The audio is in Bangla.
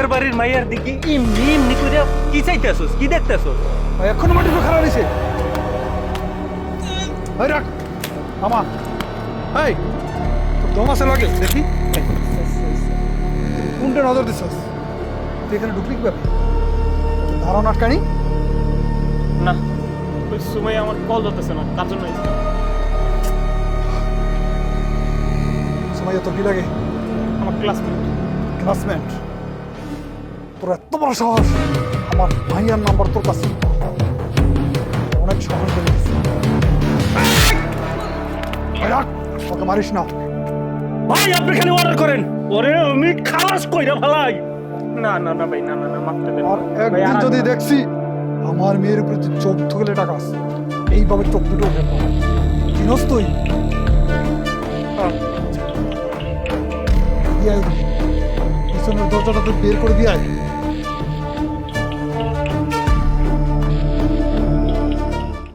লোকের বাড়ির মাইয়ার দিকে এমনি এমনি করে কি চাইতেছস, কি দেখতেছস? এখনো মাটি খারাপ হয়েছে। রাখ আমা, এই তোর দম আছে লাগে দেখি, কোনটা নজর দিছস? তুই এখানে ঢুকলি কি ব্যাপার? ধারণ আটকানি না, ওই সময় আমার কল ধরতেছে না, তার জন্য এসেছিলাম। সময় তোর কি লাগে? আমার ক্লাসমেট। ক্লাসমেট? তোর এত বড় সাহস আমার ভাইয়ার নাম্বার তোর কাছে? অনেক সাহস বেড়ে গেছে। রাখ, ওকে মারিস না। ভাই আপনি খালি অর্ডার করেন, ওরে আমি খালাস কইরা ফেলাই। না না না ভাই, না না না, মাফ করে দেন। আর ভাই, একদিন আর যদি দেখছি আমার মেয়ের উপরে তুই চোখ ধুলে টাকা আছে, এইভাবে চোখ দুটো উঠে পড়ে চিনস তুই? পিছনের দরজাটা তুই বের করে দিয়ে আয়।